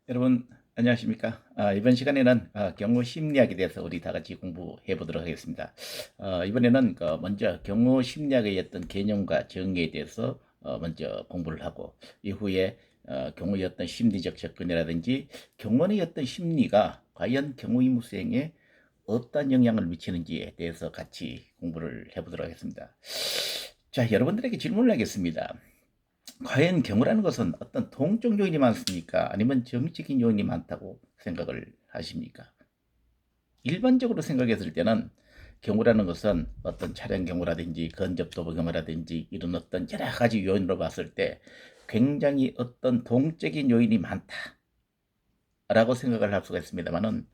여러분 안녕하십니까? 이번 시간에는 경우 심리학에 대해서 우리 다 같이 공부해 보도록 하겠습니다. 이번에는 먼저 경우 심리학의 어떤 개념과 정의에 대해서 먼저 공부를 하고 이후에 경우의 어떤 심리적 접근이라든지 경원의 어떤 심리가 과연 경우 의무 수행에 어떤 영향을 미치는지에 대해서 같이 공부를 해보도록 하겠습니다. 자, 여러분들에게 질문을 하겠습니다. 과연 경우라는 것은 어떤 동적 요인이 많습니까? 아니면 정치적인 요인이 많다고 생각을 하십니까? 일반적으로 생각했을 때는 경우라는 것은 어떤 차량 경우라든지 건접도로 경우라든지 이런 어떤 여러 가지 요인으로 봤을 때 굉장히 어떤 동적인 요인이 많다라고 생각을 할 수가 있습니다만은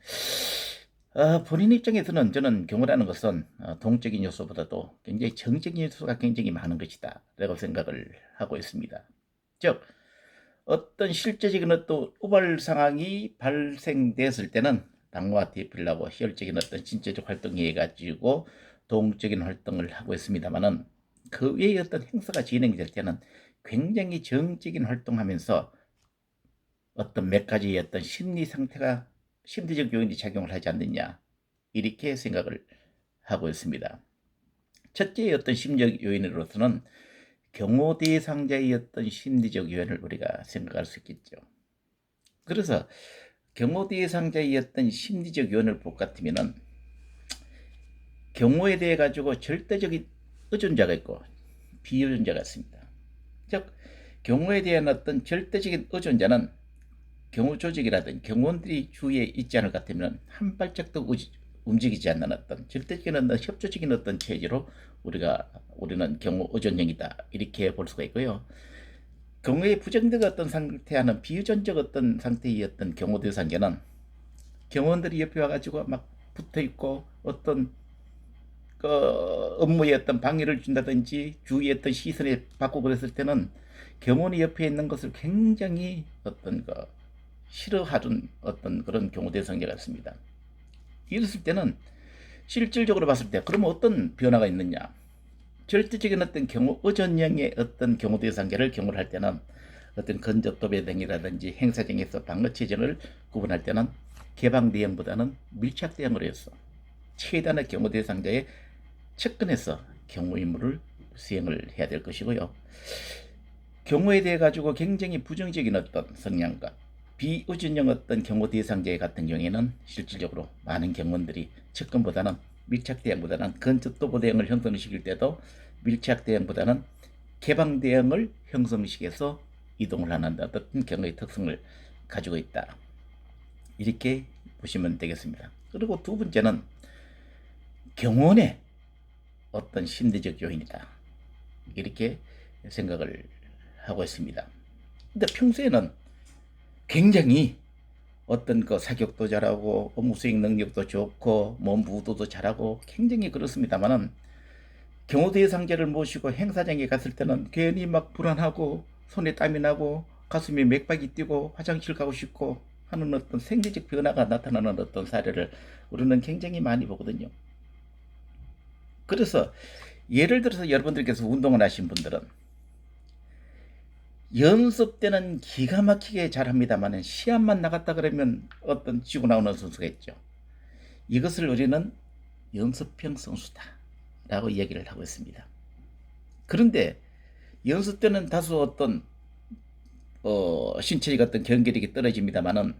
본인 입장에서는 저는 경우라는 것은 동적인 요소보다도 굉장히 정적인 요소가 굉장히 많은 것이다 라고 생각을 하고 있습니다. 즉 어떤 실제적인 어떤 우발 상황이 발생됐을 때는 당뇨와 디필라고 혈적인 어떤 신체적 활동에 가지고 동적인 활동을 하고 있습니다만은 그 외의 어떤 행사가 진행될 때는 굉장히 정적인 활동하면서 어떤 몇 가지의 어떤 심리 상태가 심리적 요인이 작용을 하지 않느냐 이렇게 생각을 하고 있습니다. 첫째의 어떤 심리적 요인으로서는 경호 대상자의 어떤 심리적 요인을 우리가 생각할 수 있겠죠. 그래서 경호 대상자의 어떤 심리적 요인을 볼 것 같으면은 경호에 대해 가지고 절대적인 의존자가 있고 비의존자가 있습니다. 즉 경호에 대한 어떤 절대적인 의존자는 경호 조직이라든 경호원들이 주위에 있지 않을 것 같으면 한 발짝도 움직이지 않는 어떤 절대적인 어떤 협조적인 어떤 체제로 우리는 경호 의존형이다 이렇게 볼 수가 있고요. 경우의 부정적 어떤 상태와는 비유전적 어떤 상태의 어떤 경호 대상자는 경호원들이 옆에 와가지고 막 붙어 있고 어떤 그 업무에 어떤 방해를 준다든지 주위의 어떤 시선에 받고 그랬을 때는 경호원이 옆에 있는 것을 굉장히 어떤 싫어하는 어떤 그런 경호 대상자 같습니다. 이랬을 때는 실질적으로 봤을 때 그러면 어떤 변화가 있느냐? 절대적인 어떤 경우 의존형의 어떤 경우 대상자를 경호를 할 때는 어떤 건조도배 등이라든지 행사장에서 방어 체제를 구분할 때는 개방 대응보다는 밀착 대응으로 해서 최단의 경우 대상자의 측근에서 경우 임무를 수행을 해야 될 것이고요. 경우에 대해 가지고 굉장히 부정적인 어떤 성향과 비의존형 어떤 경우 대상자 같은 경우에는 실질적으로 많은 경원들이 측근보다는 밀착 대응보다는 건조도보 대응을 형성시킬 때도 밀착 대응보다는 개방 대응을 형성시켜서 이동을 하는 어떤 경우의 특성을 가지고 있다. 이렇게 보시면 되겠습니다. 그리고 두 번째는 경원의 어떤 심리적 요인이다. 이렇게 생각을 하고 있습니다. 근데 평소에는 굉장히 어떤 사격도 잘하고 업무 수행 능력도 좋고 몸 부도도 잘하고 굉장히 그렇습니다만은 경호 대상자를 모시고 행사장에 갔을 때는 괜히 막 불안하고 손에 땀이 나고 가슴에 맥박이 뛰고 화장실 가고 싶고 하는 어떤 생리적 변화가 나타나는 어떤 사례를 우리는 굉장히 많이 보거든요. 그래서 예를 들어서 여러분들께서 운동을 하신 분들은 연습 때는 기가 막히게 잘합니다만 시합만 나갔다 그러면 어떤 지고 나오는 선수가 있죠. 이것을 우리는 연습형 선수다라고 이야기를 하고 있습니다. 그런데 연습 때는 다소 어떤 신체적 어떤 경기력이 떨어집니다만은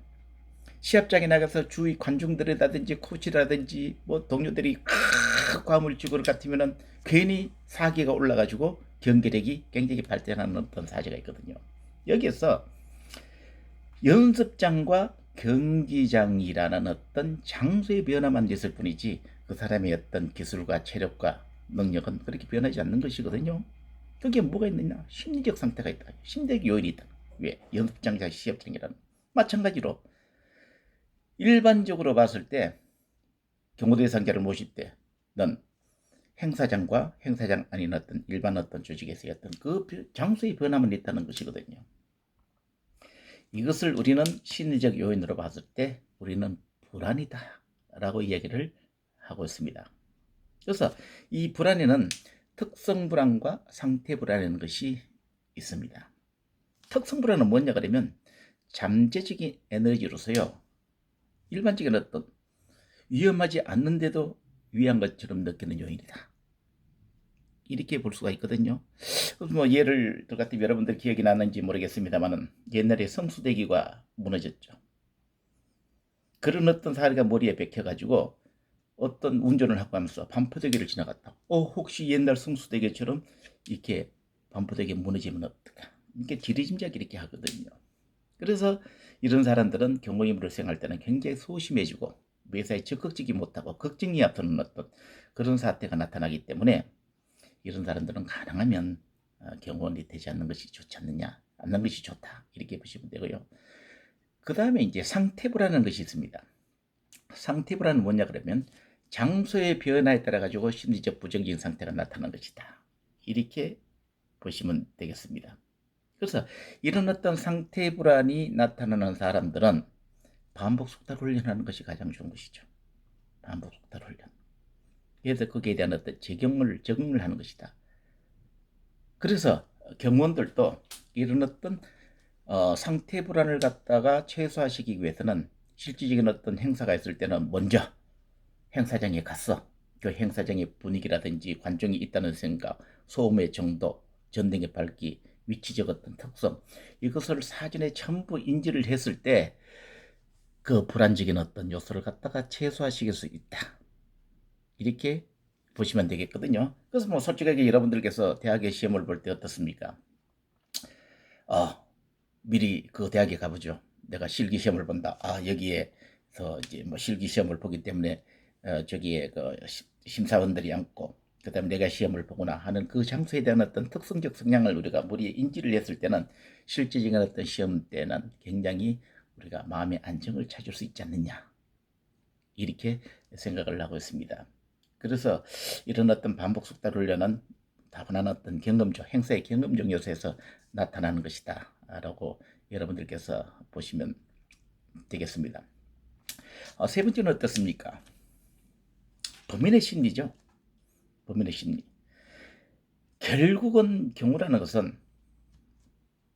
시합장에 나가서 주위 관중들이라든지 코치라든지 뭐 동료들이 과물 쥐고 같으면은 괜히 사기가 올라가지고 경기력이 굉장히 발전하는 어떤 사례가 있거든요. 여기에서 연습장과 경기장이라는 어떤 장소의 변화만 있을 뿐이지 그 사람의 어떤 기술과 체력과 능력은 그렇게 변하지 않는 것이거든요. 거기에 뭐가 있느냐? 심리적 상태가 있다. 심리적 요인이 있다. 왜? 연습장과 시합장이라는. 마찬가지로 일반적으로 봤을 때 경호 대상자를 모실 때는 행사장과 행사장 아닌 어떤 일반 어떤 조직에서의 어떤 그 장소의 변화만 있다는 것이거든요. 이것을 우리는 심리적 요인으로 봤을 때 우리는 불안이다 라고 이야기를 하고 있습니다. 그래서 이 불안에는 특성 불안과 상태 불안이라는 것이 있습니다. 특성 불안은 뭐냐 그러면 잠재적인 에너지로서요. 일반적인 어떤 위험하지 않는데도 위한 것처럼 느끼는 요인이다. 이렇게 볼 수가 있거든요. 뭐 예를 들어 같으면 여러분들 기억이 나는지 모르겠습니다만은 옛날에 성수대기가 무너졌죠. 그런 어떤 사례가 머리에 박혀가지고 어떤 운전을 하고 하면서 반포대교를 지나갔다. 혹시 옛날 성수대교처럼 이렇게 반포대교 무너지면 어떡하. 이렇게 지리짐작 이렇게 하거든요. 그래서 이런 사람들은 경고임무를 수행할 때는 굉장히 소심해지고 매사에 적극적이 못하고 걱정이 앞서는 어떤 그런 사태가 나타나기 때문에 이런 사람들은 가능하면 경호원이 되지 않는 것이 좋지 않느냐, 않는 것이 좋다 이렇게 보시면 되고요. 그 다음에 이제 상태부라는 것이 있습니다. 상태부라는 뭐냐 그러면 장소의 변화에 따라 가지고 심리적 부정적인 상태가 나타나는 것이다. 이렇게 보시면 되겠습니다. 그래서 이런 어떤 상태 불안이 나타나는 사람들은 반복 속달 훈련하는 것이 가장 좋은 것이죠. 반복 속달 훈련. 그래서 거기에 대한 어떤 적응을 하는 것이다. 그래서 경무원들도 이런 어떤 상태 불안을 갖다가 최소화시키기 위해서는 실질적인 어떤 행사가 있을 때는 먼저 행사장에 갔어. 그 행사장의 분위기라든지 관중이 있다는 생각, 소음의 정도, 전등의 밝기, 위치적 어떤 특성, 이것을 사전에 전부 인지를 했을 때 그 불안적인 어떤 요소를 갖다가 최소화시킬 수 있다. 이렇게 보시면 되겠거든요. 그래서 뭐 솔직하게 여러분들께서 대학의 시험을 볼 때 어떻습니까? 미리 그 대학에 가보죠. 내가 실기 시험을 본다. 여기에서 이제 뭐 실기 시험을 보기 때문에 저기에 그 심사원들이 앉고 그다음에 내가 시험을 보거나 하는 그 장소에 대한 어떤 특성적 성향을 우리가 머리에 인지를 했을 때는 실제적인 어떤 시험 때는 굉장히 우리가 마음의 안정을 찾을 수 있지 않느냐 이렇게 생각을 하고 있습니다. 그래서 이런 어떤 반복 숙달 훈련은 다분한 어떤 경험적 행사의 경험적 요소에서 나타나는 것이다 라고 여러분들께서 보시면 되겠습니다. 세 번째는 어떻습니까? 범인의 심리죠. 범인의 심리. 결국은 경우라는 것은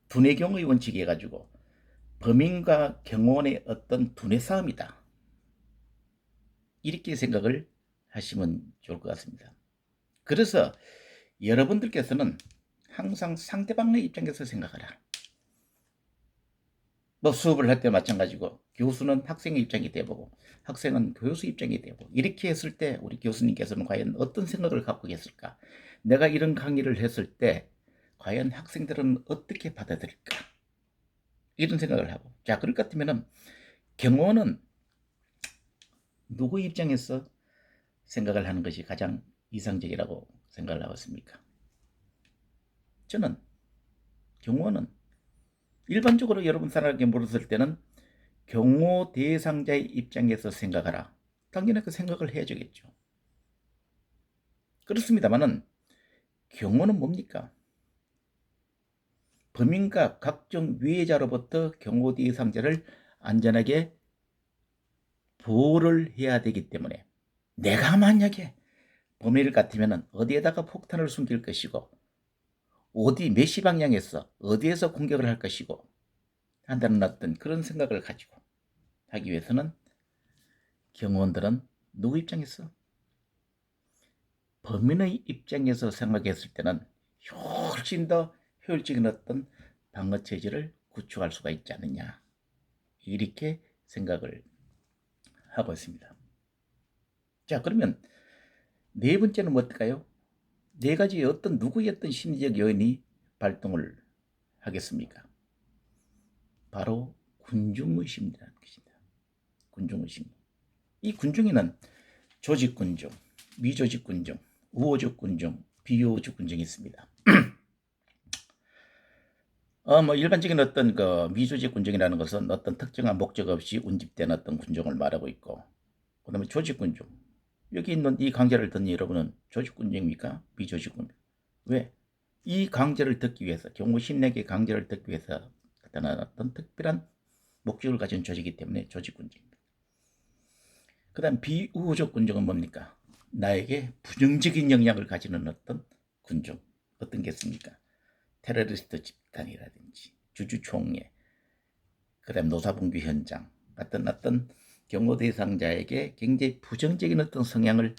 두뇌 경우의 원칙이 해가지고 범인과 경호원의 어떤 두뇌 싸움이다. 이렇게 생각을 하시면 좋을 것 같습니다. 그래서 여러분들께서는 항상 상대방의 입장에서 생각하라. 뭐 수업을 할 때 마찬가지고 교수는 학생의 입장이 돼보고 학생은 교수 입장이 되고 이렇게 했을 때 우리 교수님께서는 과연 어떤 생각을 갖고 계실까? 내가 이런 강의를 했을 때 과연 학생들은 어떻게 받아들일까? 이런 생각을 하고 자 그럴 것 같으면은 경호는 누구 입장에서 생각을 하는 것이 가장 이상적이라고 생각을 하고 있습니까? 저는 경호는 일반적으로 여러분 사람에게 물었을 때는 경호 대상자의 입장에서 생각하라. 당연히 그 생각을 해야겠죠. 그렇습니다만은 경호는 뭡니까? 범인과 각종 위해자로부터 경호 대상자를 안전하게 보호를 해야 되기 때문에 내가 만약에 범인을 같으면 어디에다가 폭탄을 숨길 것이고 어디 몇 시 방향에서 어디에서 공격을 할 것이고 한다는 어떤 그런 생각을 가지고 하기 위해서는 경호원들은 누구 입장에서? 범인의 입장에서 생각했을 때는 훨씬 더 효율적인 어떤 방어 체제를 구축할 수가 있지 않느냐 이렇게 생각을 하고 있습니다. 자 그러면 네 번째는 뭘까요? 네 가지 어떤 누구의 어떤 심리적 요인이 발동을 하겠습니까? 바로 군중의심이라는 것입니다. 군중의심. 이 군중에는 조직군중, 미조직군중, 우호적군중, 비우호적군중이 있습니다. 뭐 일반적인 어떤 그 미조직 군중이라는 것은 어떤 특정한 목적 없이 운집된 어떤 군중을 말하고 있고, 그다음에 조직 군중. 여기 있는 이 강좌를 듣는 여러분은 조직 군중입니까? 미조직 군중. 왜? 이 강좌를 듣기 위해서 경호 신뢰의 강좌를 듣기 위해서 나타나는 어떤 특별한 목적을 가진 조직이기 때문에 조직 군중입니다. 그다음 비우호적 군중은 뭡니까? 나에게 부정적인 영향을 가지는 어떤 군중. 어떤 게 있습니까? 테러리스트 집단이라든지 주주총회, 그다음 노사분규 현장 같은 어떤 경호 대상자에게 굉장히 부정적인 어떤 성향을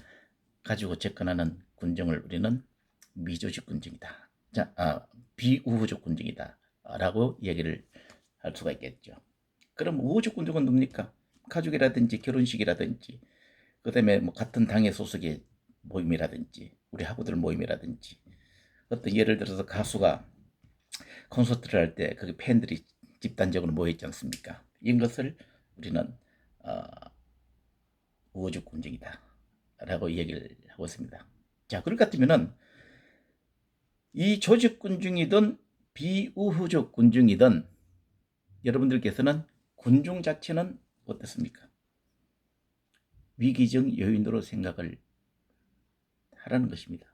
가지고 접근하는 군중을 우리는 미조직 군중이다. 비우호적 군중이다라고 얘기를 할 수가 있겠죠. 그럼 우호적 군중은 뭡니까? 가족이라든지 결혼식이라든지 그다음에 뭐 같은 당의 소속의 모임이라든지 우리 학우들 모임이라든지 어떤 예를 들어서 가수가 콘서트를 할 때 거기 팬들이 집단적으로 모여있지 않습니까? 이런 것을 우리는 우호적 군중이다 라고 얘기를 하고 있습니다. 자, 그럴 것 같으면은 이 조직 군중이든 비우호적 군중이든 여러분들께서는 군중 자체는 어떻습니까? 위기적 요인으로 생각을 하라는 것입니다.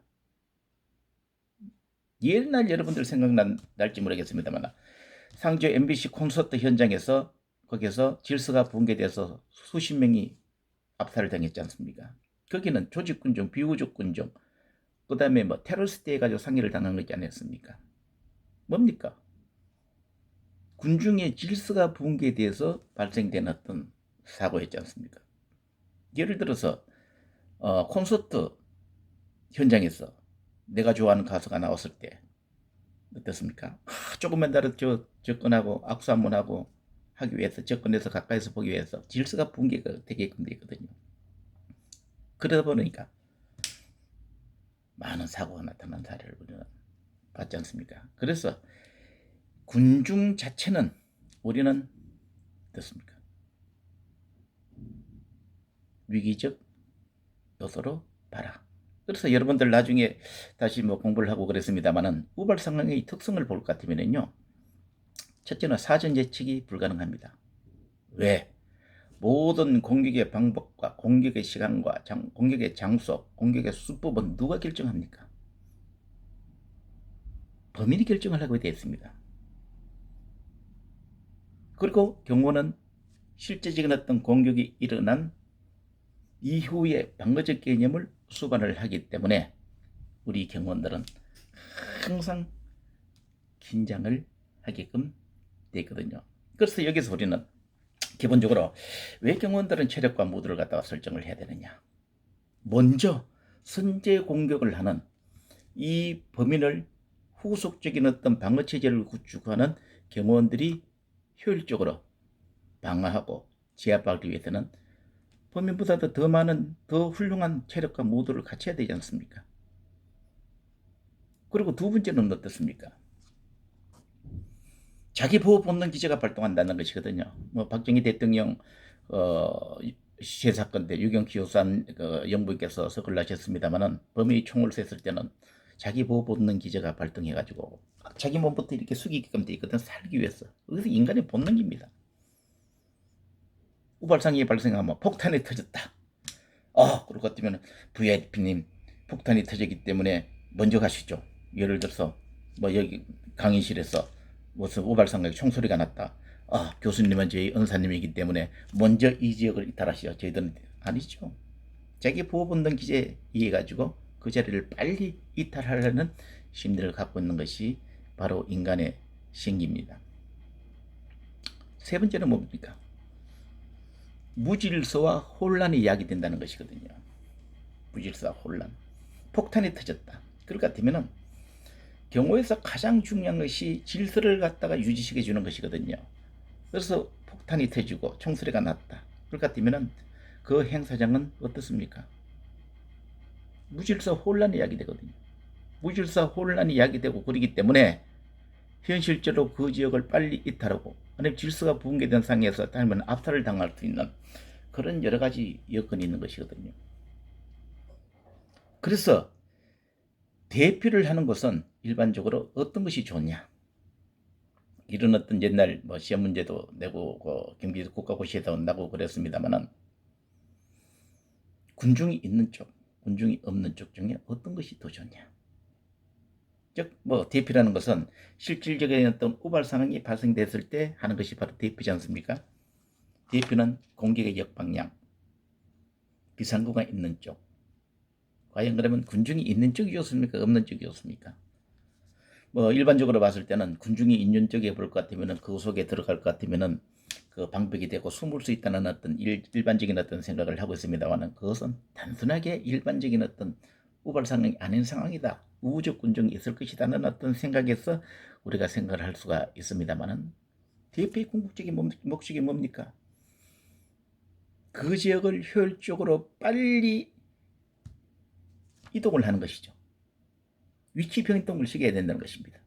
옛날 여러분들 생각날지 모르겠습니다만 상주 MBC 콘서트 현장에서 거기서 질서가 붕괴돼서 수십 명이 압살을 당했지 않습니까? 거기는 조직군중, 비우조군중, 그 다음에 뭐 테러리스트 해가지고 상해를 당한 거지 않았습니까? 뭡니까? 군중의 질서가 붕괴돼서 발생된 어떤 사고였지 않습니까? 예를 들어서 콘서트 현장에서 내가 좋아하는 가수가 나왔을 때 어떻습니까? 조금만 더 접근하고 악수 한번 하고 하기 위해서 접근해서 가까이서 보기 위해서 질서가 붕괴가 되게끔 되거든요. 그러다 보니까 많은 사고가 나타난 사례를 우리는 봤지 않습니까? 그래서 군중 자체는 우리는 어떻습니까? 위기적 요소로 봐라. 그래서 여러분들 나중에 다시 뭐 공부를 하고 그랬습니다만은 우발 상황의 특성을 볼 것 같으면요. 첫째는 사전 예측이 불가능합니다. 왜? 모든 공격의 방법과 공격의 시간과 공격의 장소, 공격의 수법은 누가 결정합니까? 범인이 결정하려고 되어 있습니다. 그리고 경호는 실제적인 어떤 공격이 일어난 이후에 방어적 개념을 수반을 하기 때문에 우리 경호원들은 항상 긴장을 하게끔 되어 있거든요. 그래서 여기서 우리는 기본적으로 왜 경호원들은 체력과 무드를 갖다가 설정을 해야 되느냐. 먼저 선제 공격을 하는 이 범인을 후속적인 어떤 방어체제를 구축하는 경호원들이 효율적으로 방어하고 제압하기 위해서는 범인보다도 더 많은 더 훌륭한 체력과 무도를 갖춰야 되지 않습니까? 그리고 두 번째는 어떻습니까? 자기 보호 본능 기제가 발동한다는 것이거든요. 뭐 박정희 대통령 시해 사건 때 유경 기호산 영부인께서 석을 나셨습니다만은 범인이 총을 쐈을 때는 자기 보호 본능 기제가 발동해가지고 자기 몸부터 이렇게 숙이게끔 돼 있거든. 살기 위해서. 그래서 인간의 본능입니다. 우발상이 발생하면 폭탄이 터졌다. 그럴 것 같으면 VIP님 폭탄이 터졌기 때문에 먼저 가시죠. 예를 들어서 뭐 여기 강의실에서 무슨 우발상에 총소리가 났다. 교수님은 저희 은사님이기 때문에 먼저 이 지역을 이탈하시죠. 저희들은 아니죠. 자기 보호본능 기제에 의해 가지고 그 자리를 빨리 이탈하려는 심리를 갖고 있는 것이 바로 인간의 신기입니다. 세 번째는 뭡니까? 무질서와 혼란이 야기된다는 것이거든요. 무질서와 혼란. 폭탄이 터졌다. 그럴 것 같으면은 경호에서 가장 중요한 것이 질서를 갖다가 유지시켜 주는 것이거든요. 그래서 폭탄이 터지고 총소리가 났다. 그럴 것 같으면은 그 행사장은 어떻습니까? 무질서 혼란이 야기되거든요. 무질서 혼란이 야기되고 그러기 때문에 현실적으로 그 지역을 빨리 이탈하고 아니면 질서가 붕괴된 상황에서 아니면 압살을 당할 수 있는 그런 여러 가지 여건이 있는 것이거든요. 그래서 대피를 하는 것은 일반적으로 어떤 것이 좋냐? 이런 어떤 옛날 뭐 시험 문제도 내고 경기 국가고시에도 나고 그랬습니다만은 군중이 있는 쪽, 군중이 없는 쪽 중에 어떤 것이 더 좋냐? 즉, 뭐 대피라는 것은 실질적인 어떤 우발 상황이 발생됐을 때 하는 것이 바로 대피지 않습니까? 대피는 공격의 역방향, 비상구가 있는 쪽. 과연 그러면 군중이 있는 쪽이 좋습니까? 없는 쪽이 좋습니까? 뭐 일반적으로 봤을 때는 군중이 있는 쪽에 볼 것 같으면은 그 속에 들어갈 것 같으면은 그 방벽이 되고 숨을 수 있다는 어떤 일반적인 어떤 생각을 하고 있습니다만, 그것은 단순하게 일반적인 어떤 우발 상황이 아닌 상황이다. 우주적 군중이 있을 것이라는 어떤 생각에서 우리가 생각을 할 수가 있습니다만, 대표의 궁극적인 목적이 뭡니까? 그 지역을 효율적으로 빨리 이동을 하는 것이죠. 위치 변동을 시켜야 된다는 것입니다.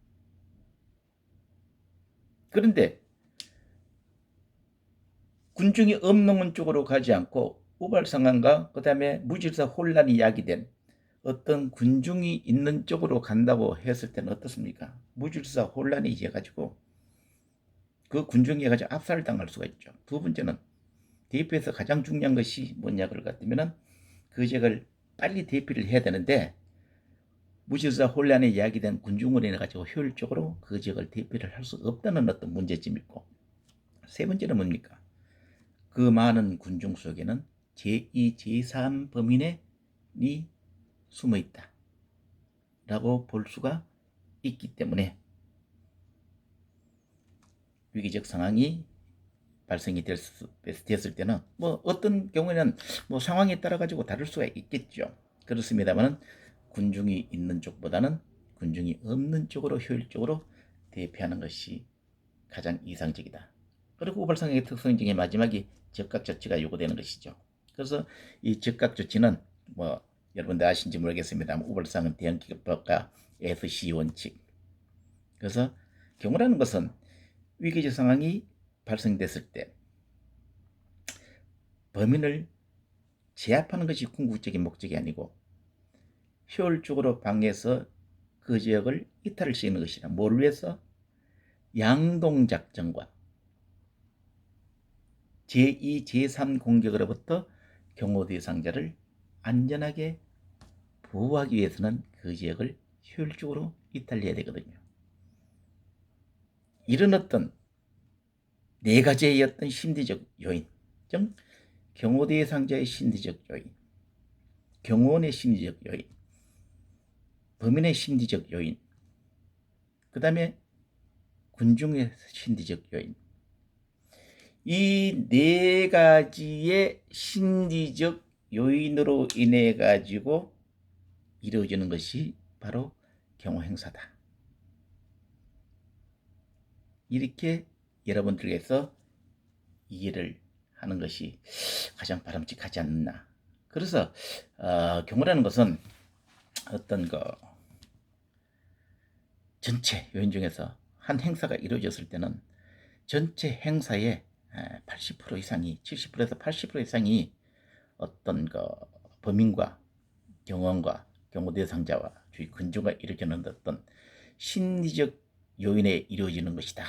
그런데 군중이 없는 쪽으로 가지 않고 우발 상황과 그 다음에 무질서 혼란이 야기된 어떤 군중이 있는 쪽으로 간다고 했을 때는 어떻습니까? 무질서 혼란이 이어가지고 그 군중이 해가지고 압살당할 수가 있죠. 두 번째는 대피에서 가장 중요한 것이 뭐냐 그럴 것 같으면은 그 지역을 빨리 대피를 해야 되는데 무질서 혼란에 이야기된 군중으로 인해 가지고 효율적으로 그 지역을 대피를 할 수 없다는 어떤 문제점이 있고, 세 번째는 뭡니까? 그 많은 군중 속에는 제2, 제3 범인이 숨어 있다 라고 볼 수가 있기 때문에 위기적 상황이 발생이 됐을 때는 뭐 어떤 경우에는 뭐 상황에 따라 가지고 다를 수가 있겠죠. 그렇습니다만 군중이 있는 쪽보다는 군중이 없는 쪽으로 효율적으로 대피하는 것이 가장 이상적이다. 그리고 우발상의 특성 중에 마지막이 즉각 조치가 요구되는 것이죠. 그래서 이 즉각 조치는 뭐 여러분들 아신지 모르겠습니다만 우발상은 대형기업법과 SC 원칙. 그래서 경우라는 것은 위기적 상황이 발생됐을 때 범인을 제압하는 것이 궁극적인 목적이 아니고 효율적으로 방해해서 그 지역을 이탈을 시키는 것이라. 뭘 위해서? 양동작전과 제2, 제3 공격으로부터 경호 대상자를 안전하게 보호하기 위해서는 그 지역을 효율적으로 이탈해야 되거든요. 이런 어떤 네 가지의 어떤 심리적 요인, 즉 경호 대상자의 심리적 요인, 경호원의 심리적 요인, 범인의 심리적 요인, 그 다음에 군중의 심리적 요인, 이 네 가지의 심리적 요인으로 인해 가지고 이루어지는 것이 바로 경호 행사다. 이렇게 여러분들께서 이해를 하는 것이 가장 바람직하지 않나. 그래서 경호라는 것은 어떤 전체 요인 중에서 한 행사가 이루어졌을 때는 전체 행사의 80% 이상이 70%에서 80% 이상이 어떤 범인과 경호원과 경호 대상자와 주의 군중과 이루어지는 어떤 심리적 요인에 이루어지는 것이다.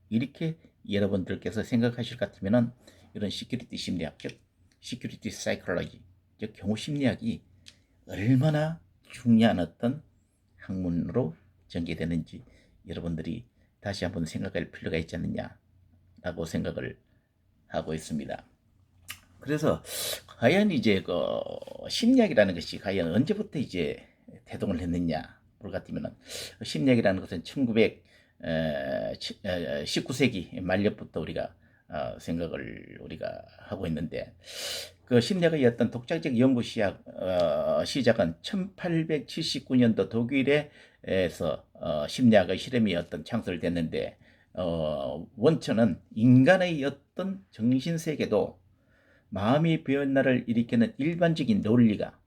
이렇게 여러분들께서 생각하실 것 같으면 이런 시큐리티 심리학, 즉 시큐리티 사이콜로지, 즉 경호 심리학이 얼마나 중요한 어떤 학문으로 전개되는지 여러분들이 다시 한번 생각할 필요가 있지 않느냐라고 생각을 하고 있습니다. 그래서 과연 이제 심리학이라는 것이 과연 언제부터 이제 태동을 했느냐 볼 같으면 심리학이라는 것은 19세기 말년부터 우리가 생각을 우리가 하고 있는데 그 심리학의 어떤 독자적 연구 시작은 1879년도 독일에서 심리학의 실험이 어떤 창설됐는데 원천은 인간의 어떤 정신세계도 마음의 변화를 일으키는 일반적인 논리가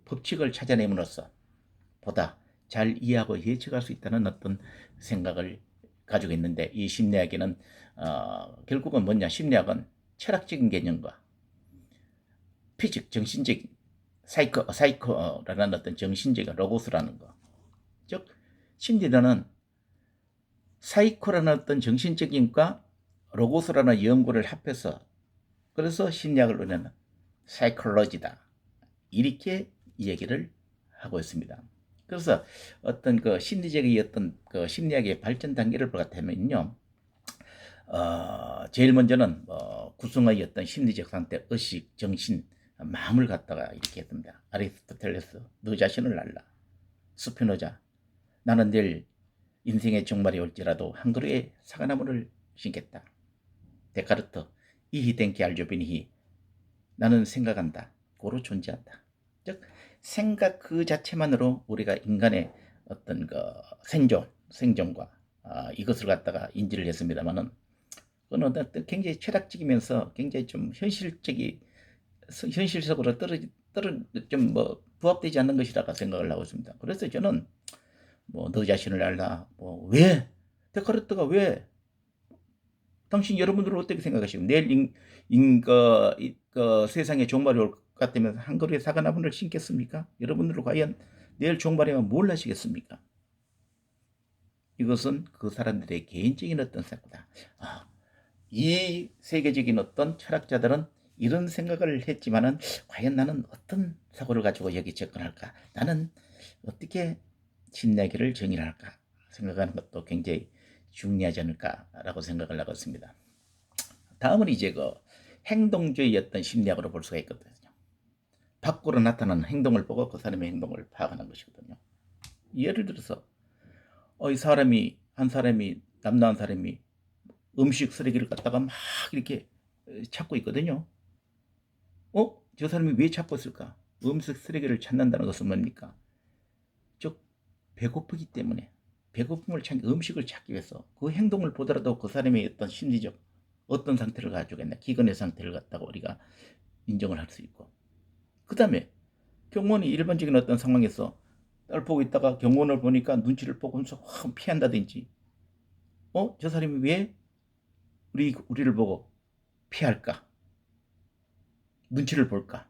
법칙을 찾아냄으로써 보다 잘 이해하고 예측할 수 있다는 어떤 생각을 가지고 있는데 이 심리학에는 결국은 뭐냐? 심리학은 철학적인 개념과 피직 정신적인 사이코라는 어떤 정신적인 로고스라는 거, 즉 심리라는 사이코라는 어떤 정신적인과 로고스라는 연구를 합해서 그래서 심리학을 우리는 사이콜로지다 이렇게 얘기를 하고 있습니다. 그래서 어떤 심리적인 어떤 심리학의 발전 단계를 볼 것 같으면요, 제일 먼저는 구성의 어떤 심리적 상태, 의식, 정신, 마음을 갖다가 이렇게 했습니다. 아리스토텔레스, 너 자신을 알라. 스피노자, 나는 내일 인생의 종말이 올지라도 한 그루의 사과나무를 심겠다. 데카르트, 이히 댕키 알조비니히, 나는 생각한다, 고로 존재한다. 즉 생각 그 자체만으로 우리가 인간의 어떤 그 생존과 이것을 갖다가 인지를 했습니다만은, 그건 어떤 굉장히 철학적이면서 굉장히 좀 현실적으로 좀 뭐 부합되지 않는 것이라고 생각을 하고 있습니다. 그래서 저는 뭐 너 자신을 알라, 뭐 왜 데카르트가 왜, 당신 여러분들은 어떻게 생각하시고 내일 세상에 종말이 올 것 같으면 한 그루의 사과나무를 심겠습니까? 여러분들은 과연 내일 종말이면 뭘 하시겠습니까? 이것은 그 사람들의 개인적인 어떤 사고다. 이 세계적인 어떤 철학자들은 이런 생각을 했지만은, 과연 나는 어떤 사고를 가지고 여기 접근할까? 나는 어떻게 심리학을 정의할까? 생각하는 것도 굉장히 중요하지 않을까라고 생각을 하고 있습니다. 다음은 이제 그 행동주의 어떤 심리학으로 볼 수가 있거든요. 밖으로 나타나는 행동을 보고 그 사람의 행동을 파악하는 것이거든요. 예를 들어서 한 사람이 남다른 사람이 음식 쓰레기를 갖다가 막 이렇게 찾고 있거든요. 저 사람이 왜 찾고 있을까? 음식 쓰레기를 찾는다는 것은 뭡니까? 즉 배고프기 때문에, 음식을 찾기 위해서 그 행동을 보더라도 그 사람의 어떤 심리적 어떤 상태를 가지고 있나, 기근의 상태를 갖다가 우리가 인정을 할 수 있고, 그 다음에 경호원이 일반적인 어떤 상황에서 딸 보고 있다가 경호원을 보니까 눈치를 보고서 확 피한다든지, 저 사람이 왜 우리를 보고 피할까? 눈치를 볼까?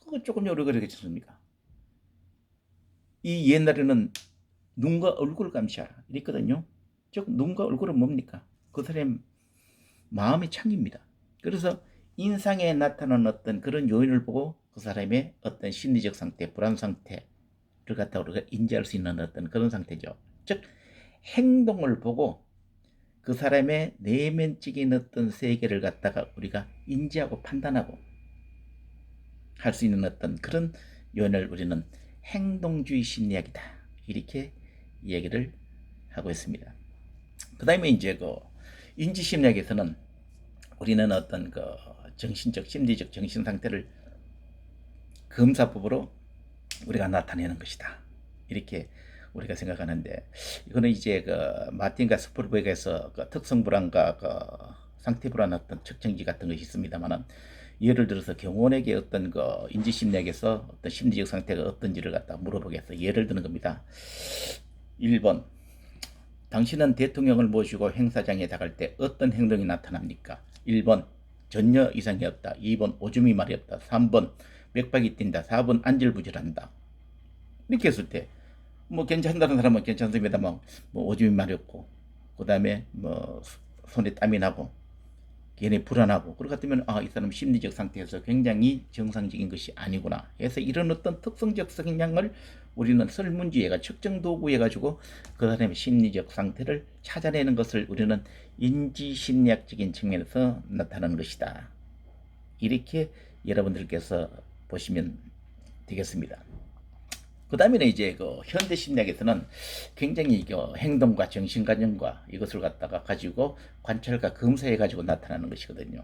그거 조금 여러 가지겠습니까? 이 옛날에는 눈과 얼굴을 감시하라 이랬거든요. 즉 눈과 얼굴은 뭡니까? 그 사람의 마음의 창입니다. 그래서 인상에 나타나는 어떤 그런 요인을 보고 그 사람의 어떤 심리적 상태, 불안 상태를 갖다 우리가 인지할 수 있는 어떤 그런 상태죠. 즉 행동을 보고 그 사람의 내면적인 어떤 세계를 갖다가 우리가 인지하고 판단하고 할 수 있는 어떤 그런 요인을 우리는 행동주의 심리학이다, 이렇게 얘기를 하고 있습니다. 그 다음에 이제 그 인지심리학에서는 우리는 어떤 그 정신적, 심리적 정신 상태를 검사법으로 우리가 나타내는 것이다, 이렇게 우리가 생각하는데, 이거는 이제 그 마틴 가스퍼르백에서 그 특성 불안과 그 상태 불안 어떤 측정지 같은 것이 있습니다만은, 예를 들어서 경호원에게 어떤 그 인지심리학에서 어떤 심리적 상태가 어떤지를 갖다 물어보겠어. 예를 드는 겁니다. 1번, 당신은 대통령을 모시고 행사장에 나갈 때 어떤 행동이 나타납니까? 1번, 전혀 이상이 없다. 2번, 오줌이 말이 없다. 3번, 맥박이 뛴다. 4번, 안절부절한다. 이렇게 했을 때 뭐 괜찮다는 사람은 괜찮습니다만, 뭐 오줌이 말이 없고, 그 다음에 뭐 손에 땀이 나고, 괜히 불안하고, 그럴 것 같으면 이 사람 심리적 상태에서 굉장히 정상적인 것이 아니구나 해서, 이런 어떤 특성적 성향을 우리는 설문지에가 측정 도구해 가지고 그 사람의 심리적 상태를 찾아내는 것을 우리는 인지심리학적인 측면에서 나타나는 것이다, 이렇게 여러분들께서 보시면 되겠습니다. 그 다음에는 이제 그 현대 심리학에서는 굉장히 행동과 정신관념과 이것을 갖다가 가지고 관찰과 검사해 가지고 나타나는 것이거든요.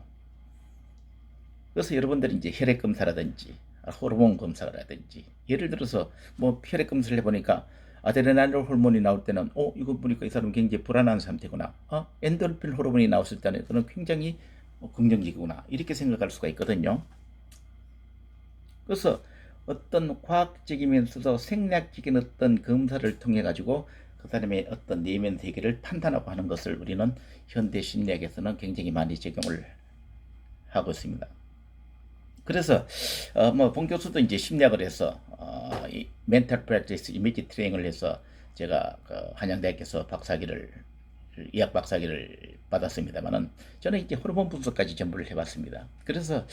그래서 여러분들이 이제 혈액 검사라든지 호르몬 검사라든지, 예를 들어서 뭐 혈액 검사를 해보니까 아드레날린 호르몬이 나올 때는 이거 보니까 이 사람 굉장히 불안한 상태구나, 엔도르핀 호르몬이 나왔을 때는 그는 굉장히 긍정적이구나, 이렇게 생각할 수가 있거든요. 그래서 어떤 과학적이면서도 생략적인 어떤 검사를 통해 가지고 그 사람의 어떤 내면 세계를 판단하고 하는 것을 우리는 현대 심리학에서는 굉장히 많이 적용을 하고 있습니다. 그래서 본 교수도 이제 심리학을 해서 이 멘탈 프랙티스 이미지 트레이닝을 해서 제가 그 한양대학에서 의학 박사학위를 받았습니다만은, 저는 이제 호르몬 분석까지 전부를 해봤습니다. 그래서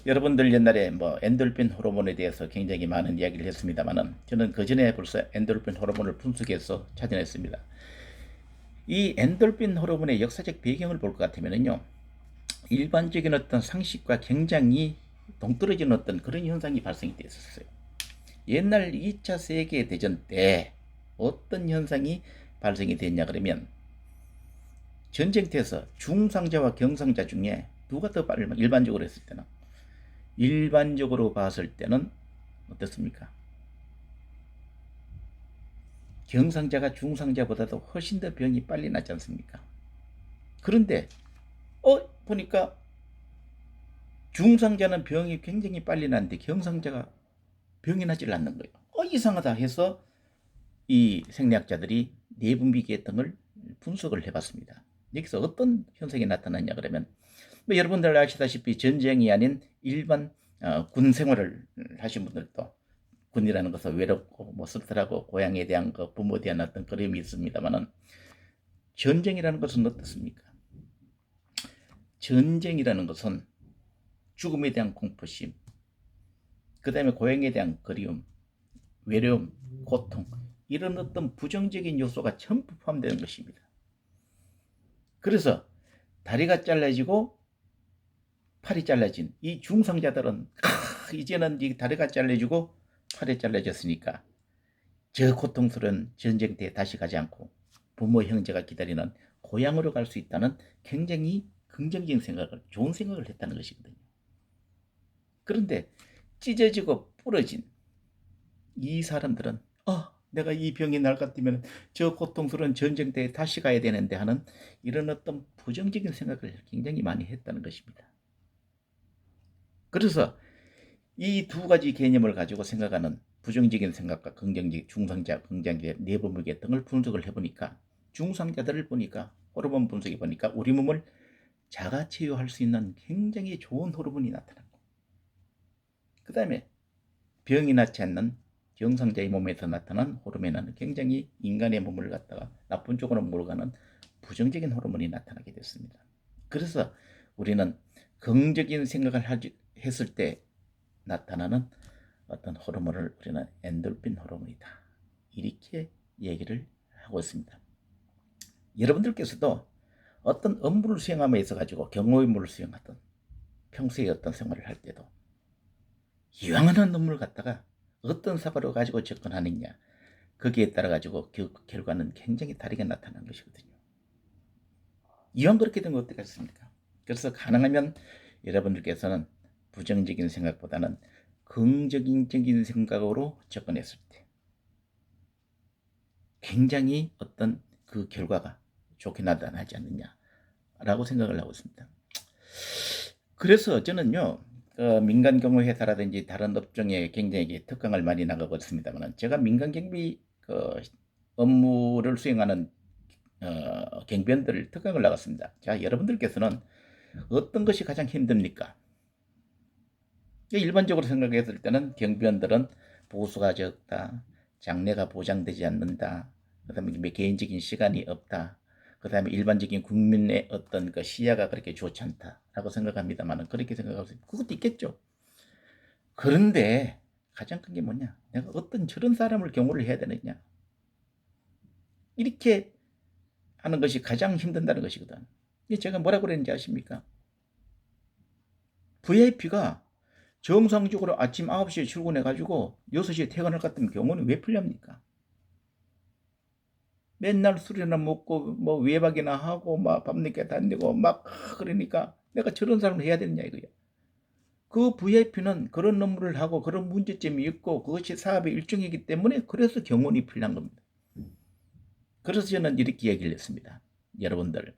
여러분들 옛날에 뭐 엔돌핀 호르몬에 대해서 굉장히 많은 이야기를 했습니다만은, 저는 그 전에 벌써 엔돌핀 호르몬을 분석해서 찾아냈습니다. 이 엔돌핀 호르몬의 역사적 배경을 볼 것 같으면요, 일반적인 어떤 상식과 굉장히 동떨어지는 어떤 그런 현상이 발생이 됐었어요. 옛날 2차 세계대전 때 어떤 현상이 발생이 됐냐 그러면, 전쟁터에서 중상자와 경상자 중에 누가 더 빨리, 일반적으로 했을 때는, 일반적으로 봤을 때는 어떻습니까? 경상자가 중상자보다도 훨씬 더 병이 빨리 낫지 않습니까? 그런데 보니까 중상자는 병이 굉장히 빨리 나는데 경상자가 병이 나질 않는 거예요. 이상하다 해서 이 생리학자들이 내분비계 등을 분석을 해봤습니다. 여기서 어떤 현상이 나타났냐 그러면, 여러분들 아시다시피 전쟁이 아닌 일반 군 생활을 하신 분들도, 군이라는 것은 외롭고 스트라고 고향에 대한 부모에 대한 어떤 그림이 있습니다만은, 전쟁이라는 것은 어떻습니까? 전쟁이라는 것은 죽음에 대한 공포심, 그 다음에 고향에 대한 그리움, 외로움, 고통, 이런 어떤 부정적인 요소가 전부 포함되는 것입니다. 그래서 다리가 잘라지고 팔이 잘라진 이 중상자들은 이제는 이 다리가 잘라지고 팔이 잘라졌으니까 저 고통스러운 전쟁터에 다시 가지 않고 부모 형제가 기다리는 고향으로 갈 수 있다는 굉장히 긍정적인 생각을, 좋은 생각을 했다는 것이거든요. 그런데 찢어지고 부러진 이 사람들은 내가 이 병이 날 것 같으면 저 고통스러운 전쟁터에 다시 가야 되는데 하는 이런 어떤 부정적인 생각을 굉장히 많이 했다는 것입니다. 그래서 이 두 가지 개념을 가지고 생각하는 부정적인 생각과 긍정적, 중상자, 긍정적 내부물계 등을 분석을 해보니까, 중상자들을 보니까, 호르몬 분석해 보니까 우리 몸을 자가치유할 수 있는 굉장히 좋은 호르몬이 나타났고, 그 다음에 병이 낫지 않는 경상자의 몸에서 나타난 호르몬은 굉장히 인간의 몸을 갖다가 나쁜 쪽으로 몰아가는 부정적인 호르몬이 나타나게 됐습니다. 그래서 우리는 긍정적인 생각을 했을 때 나타나는 어떤 호르몬을 우리는 엔돌핀 호르몬이다, 이렇게 얘기를 하고 있습니다. 여러분들께서도 어떤 업무를 수행함에 있어 가지고 경호 임무를 수행하던 평소에 어떤 생활을 할 때도 이왕하는 업무를 갖다가 어떤 사고를 가지고 접근하느냐, 거기에 따라 가지고 결과는 굉장히 다르게 나타나는 것이거든요. 이왕 그렇게 되면 어떻겠습니까? 그래서 가능하면 여러분들께서는 부정적인 생각보다는 긍정적인 생각으로 접근했을 때 굉장히 어떤 그 결과가 좋게 나타나지 않느냐라고 생각을 하고 있습니다. 그래서 저는요, 민간 경호 회사라든지 다른 업종에 굉장히 특강을 많이 나가고 있습니다만, 제가 민간 경비 업무를 수행하는 경비원들 특강을 나갔습니다. 자, 여러분들께서는 어떤 것이 가장 힘듭니까? 일반적으로 생각했을 때는 경비원들은 보수가 적다, 장래가 보장되지 않는다, 그 다음에 개인적인 시간이 없다, 그 다음에 일반적인 국민의 어떤 그 시야가 그렇게 좋지 않다라고 생각합니다만, 그렇게 생각할 수 그것도 있겠죠. 그런데 가장 큰 게 뭐냐, 내가 어떤 저런 사람을 경호를 해야 되느냐, 이렇게 하는 것이 가장 힘든다는 것이거든. 제가 뭐라고 그랬는지 아십니까? VIP가 정상적으로 아침 9시에 출근해가지고 6시에 퇴근할 것 같은 경우는 왜 필요합니까? 맨날 술이나 먹고 외박이나 하고 막 밤늦게 다니고 막 그러니까 내가 저런 사람을 해야 되느냐 이거야. 그 VIP는 그런 업무를 하고 그런 문제점이 있고 그것이 사업의 일종이기 때문에 그래서 경원이 필요한 겁니다. 그래서 저는 이렇게 얘기를 했습니다. 여러분들,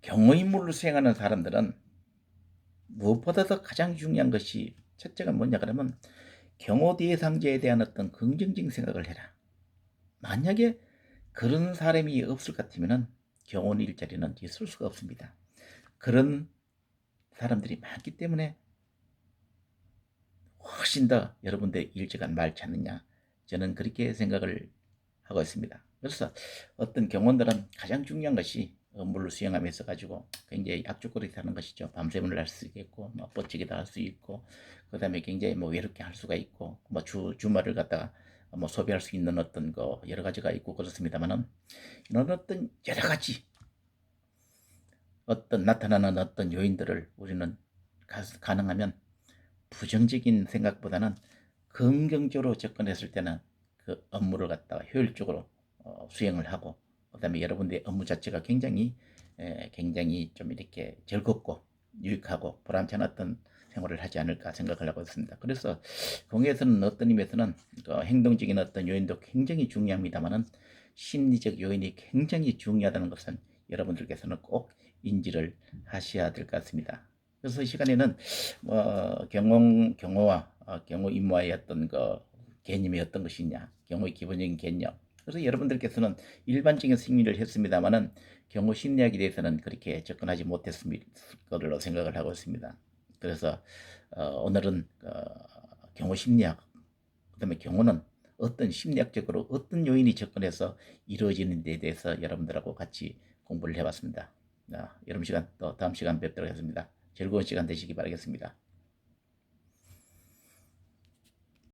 경호 임무를 수행하는 사람들은 무엇보다도 가장 중요한 것이, 첫째가 뭐냐 그러면 경호 대상자에 대한 어떤 긍정적인 생각을 해라. 만약에 그런 사람이 없을 것 같으면 경호 일자리는 있을 수가 없습니다. 그런 사람들이 많기 때문에 훨씬 더 여러분들 일찍 많지 않느냐, 저는 그렇게 생각을 하고 있습니다. 그래서 어떤 경호원들은 가장 중요한 것이 업무를 수행하면서 가지고 굉장히 약주거리게 하는 것이죠. 밤샘을 할 수 있겠고 뻗치기도 할 수 있고, 그 다음에 굉장히 외롭게 할 수가 있고 주말을 갖다가 소비할 수 있는 어떤 여러 가지가 있고 그렇습니다만은, 이런 어떤 여러 가지 어떤 나타나는 어떤 요인들을 우리는 가능하면 부정적인 생각보다는 긍정적으로 접근했을 때는 그 업무를 갖다가 효율적으로 수행을 하고 그다음에 여러분들의 업무 자체가 굉장히 좀 이렇게 즐겁고 유익하고 보람찬 생활을 하지 않을까 생각을 하고 있습니다. 그래서 공예에서는 어떤 의미에서는 행동적인 어떤 요인도 굉장히 중요합니다만은 심리적 요인이 굉장히 중요하다는 것은 여러분들께서는 꼭 인지를 하셔야 될 것 같습니다. 그래서 이 시간에는 경호와 경호 임무와의 어떤 개념이 어떤 것이냐, 경호의 기본적인 개념. 그래서 여러분들께서는 일반적인 승리를 했습니다만은 경호 심리학에 대해서는 그렇게 접근하지 못했을 거로 생각을 하고 있습니다. 그래서 오늘은 경호 심리학, 그다음에 경호는 어떤 심리학적으로 어떤 요인이 접근해서 이루어지는 데 대해서 여러분들하고 같이 공부를 해봤습니다. 여러분 시간 또 다음 시간 뵙도록 하겠습니다. 즐거운 시간 되시기 바라겠습니다.